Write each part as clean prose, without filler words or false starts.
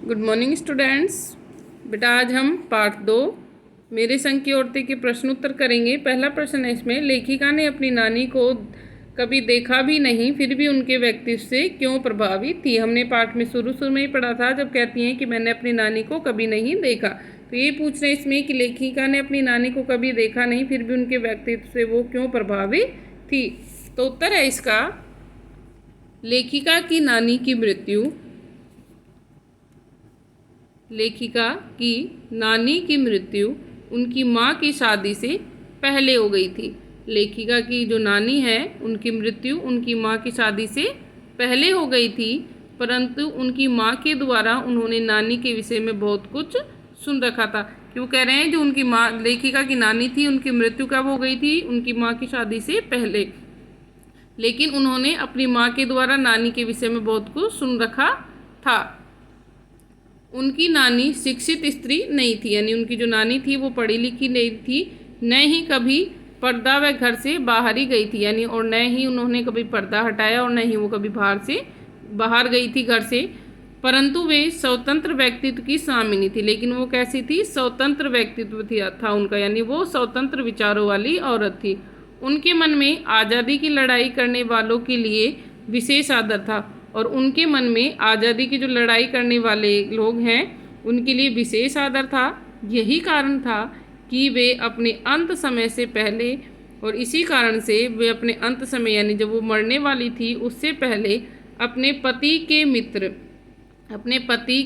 Good morning students. बेटा आज हम पार्ट 2 मेरे संग की औरतें के प्रश्न उत्तर करेंगे। पहला प्रश्न है इसमें, लेखिका ने अपनी नानी को कभी देखा भी नहीं फिर भी उनके व्यक्तित्व से क्यों प्रभावित थी। हमने पाठ में शुरू में ही पढ़ा था जब कहती हैं कि मैंने अपनी नानी को कभी नहीं देखा, तो ये पूछ रहे हैं इसमें कि लेखिका ने अपनी नानी को कभी देखा नहीं फिर भी उनके व्यक्तित्व से वो क्यों प्रभावित थी। तो उत्तर है इसका, लेखिका की नानी की मृत्यु उनकी माँ की शादी से पहले हो गई थी। लेखिका की जो नानी है उनकी मृत्यु उनकी माँ की शादी से पहले हो गई थी, परंतु उनकी माँ के द्वारा उन्होंने नानी के विषय में बहुत कुछ सुन रखा था। क्यों कह रहे हैं जो उनकी माँ लेखिका की नानी थी उनकी मृत्यु कब हो गई थी? उनकी माँ की शादी से पहले, लेकिन उन्होंने अपनी माँ के द्वारा नानी के विषय में बहुत कुछ सुन रखा था। उनकी नानी शिक्षित स्त्री नहीं थी, यानी उनकी जो नानी थी वो पढ़ी लिखी नहीं थी, न ही कभी पर्दा व घर से बाहर ही गई थी, यानी और न ही उन्होंने कभी पर्दा हटाया और न ही वो कभी बाहर गई थी घर से। परंतु वे स्वतंत्र व्यक्तित्व की स्वामिनी थी। लेकिन वो कैसी थी? स्वतंत्र व्यक्तित्व था उनका, यानी वो स्वतंत्र विचारों वाली औरत थी। उनके मन में आज़ादी की लड़ाई करने वालों के लिए विशेष आदर था, और उनके मन में आज़ादी की जो लड़ाई करने वाले लोग हैं उनके लिए विशेष आदर था। यही कारण था कि वे अपने अंत समय से पहले, और इसी कारण से वे अपने अंत समय यानी जब वो मरने वाली थी उससे पहले अपने पति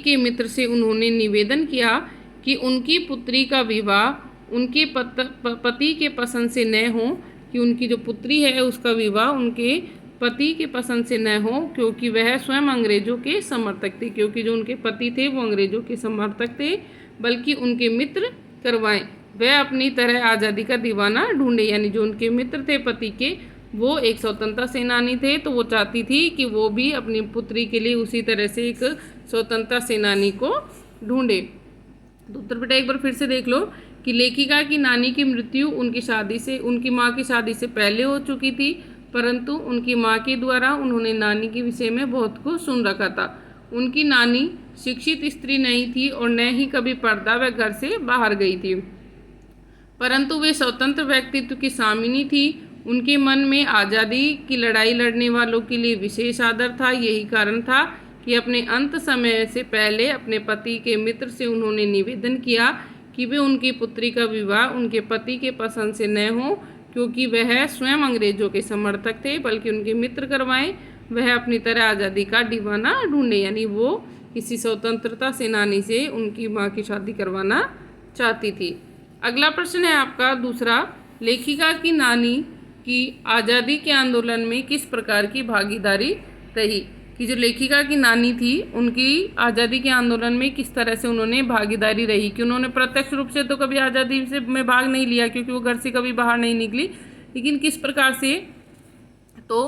के मित्र से उन्होंने निवेदन किया कि उनकी पुत्री का विवाह उनके पति के पसंद से न हो, कि उनकी जो पुत्री है उसका विवाह उनके पति के पसंद से न हो, क्योंकि वह स्वयं अंग्रेजों के समर्थक थे। क्योंकि जो उनके पति थे वो अंग्रेजों के समर्थक थे, बल्कि उनके मित्र करवाएं। वह अपनी तरह आज़ादी का दीवाना ढूंढे, यानी जो उनके मित्र थे पति के वो एक स्वतंत्रता सेनानी थे, तो वो चाहती थी कि वो भी अपनी पुत्री के लिए उसी तरह से एक स्वतंत्रता सेनानी को ढूंढे। तो उत्तर बेटा एक बार फिर से देख लो कि लेखिका की नानी की मृत्यु उनकी माँ की शादी से पहले हो चुकी थी, परंतु उनकी माँ के द्वारा उन्होंने नानी के विषय में बहुत कुछ सुन रखा था। उनकी नानी शिक्षित स्त्री नहीं थी और न ही कभी पर्दा व घर से बाहर गई थी, परंतु वे स्वतंत्र व्यक्तित्व की स्वामिनी थी। उनके मन में आज़ादी की लड़ाई लड़ने वालों के लिए विशेष आदर था। यही कारण था कि अपने अंत समय से पहले अपने पति के मित्र से उन्होंने निवेदन किया कि वे उनकी पुत्री का विवाह उनके पति के पसंद से न हो, क्योंकि वह स्वयं अंग्रेजों के समर्थक थे, बल्कि उनके मित्र करवाएं। वह अपनी तरह आज़ादी का दीवाना ढूंढे, यानी वो किसी स्वतंत्रता सेनानी से उनकी माँ की शादी करवाना चाहती थी। अगला प्रश्न है आपका दूसरा, लेखिका की नानी की आज़ादी के आंदोलन में किस प्रकार की भागीदारी रही। कि जो लेखिका की नानी थी उनकी आज़ादी के आंदोलन में किस तरह से उन्होंने भागीदारी रही। कि उन्होंने प्रत्यक्ष रूप से तो कभी आज़ादी से में भाग नहीं लिया, क्योंकि वो घर से कभी बाहर नहीं निकली, लेकिन किस प्रकार से, तो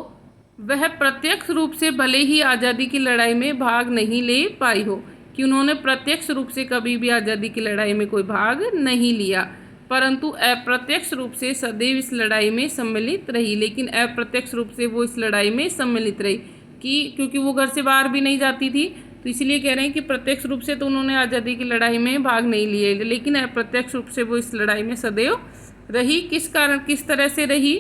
वह प्रत्यक्ष रूप से भले ही आज़ादी की लड़ाई में भाग नहीं ले पाई हो, कि उन्होंने प्रत्यक्ष रूप से कभी भी आज़ादी की लड़ाई में कोई भाग नहीं लिया, परंतु अप्रत्यक्ष रूप से सदैव इस लड़ाई में सम्मिलित रही। लेकिन अप्रत्यक्ष रूप से वो इस लड़ाई में सम्मिलित रही, कि क्योंकि वो घर से बाहर भी नहीं जाती थी, तो इसलिए कह रहे हैं कि प्रत्यक्ष रूप से तो उन्होंने आज़ादी की लड़ाई में भाग नहीं लिए, लेकिन अप्रत्यक्ष रूप से वो इस लड़ाई में सदैव रही। किस कारण, किस तरह से रही?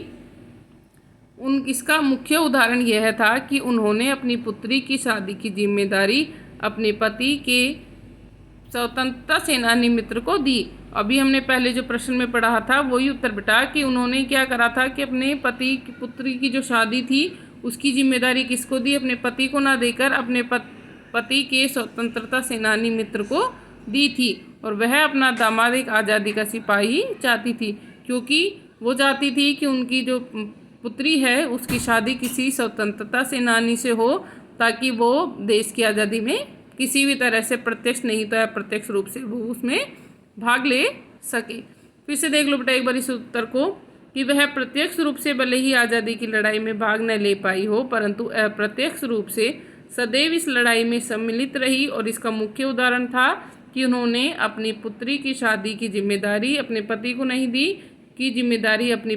इसका मुख्य उदाहरण यह था कि उन्होंने अपनी पुत्री की शादी की जिम्मेदारी अपने पति के स्वतंत्रता सेनानी मित्र को दी। अभी हमने पहले जो प्रश्न में पढ़ा था वही उत्तर बेटा, कि उन्होंने क्या करा था कि अपने पति की पुत्री की जो शादी थी उसकी जिम्मेदारी किसको दी? अपने पति को ना देकर अपने पति के स्वतंत्रता सेनानी मित्र को दी थी, और वह अपना दामाद एक आज़ादी का सिपाही चाहती थी, क्योंकि वो चाहती थी कि उनकी जो पुत्री है उसकी शादी किसी स्वतंत्रता सेनानी से हो, ताकि वो देश की आज़ादी में किसी भी तरह से प्रत्यक्ष नहीं तो अप्रत्यक्ष रूप से वो उसमें भाग ले सके। फिर से देख लो बेटा एक बार इस उत्तर को, कि वह प्रत्यक्ष रूप से भले ही आज़ादी की लड़ाई में भाग न ले पाई हो, परंतु अप्रत्यक्ष रूप से सदैव इस लड़ाई में सम्मिलित रही। और इसका मुख्य उदाहरण था कि उन्होंने अपनी पुत्री की शादी की जिम्मेदारी अपने पति को नहीं दी, कि जिम्मेदारी अपने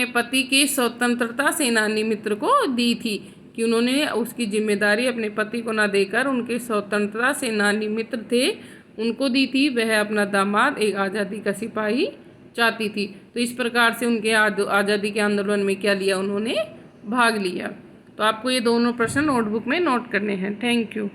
पति के स्वतंत्रता सेनानी मित्र को दी थी, कि उन्होंने उसकी जिम्मेदारी अपने पति को ना देकर उनके स्वतंत्रता सेनानी मित्र थे उनको दी थी। वह अपना दामाद एक आज़ादी का सिपाही चाहती थी। तो इस प्रकार से उनके आज़ादी के आंदोलन में क्या लिया, उन्होंने भाग लिया। तो आपको ये दोनों प्रश्न नोटबुक में नोट करने हैं। Thank you.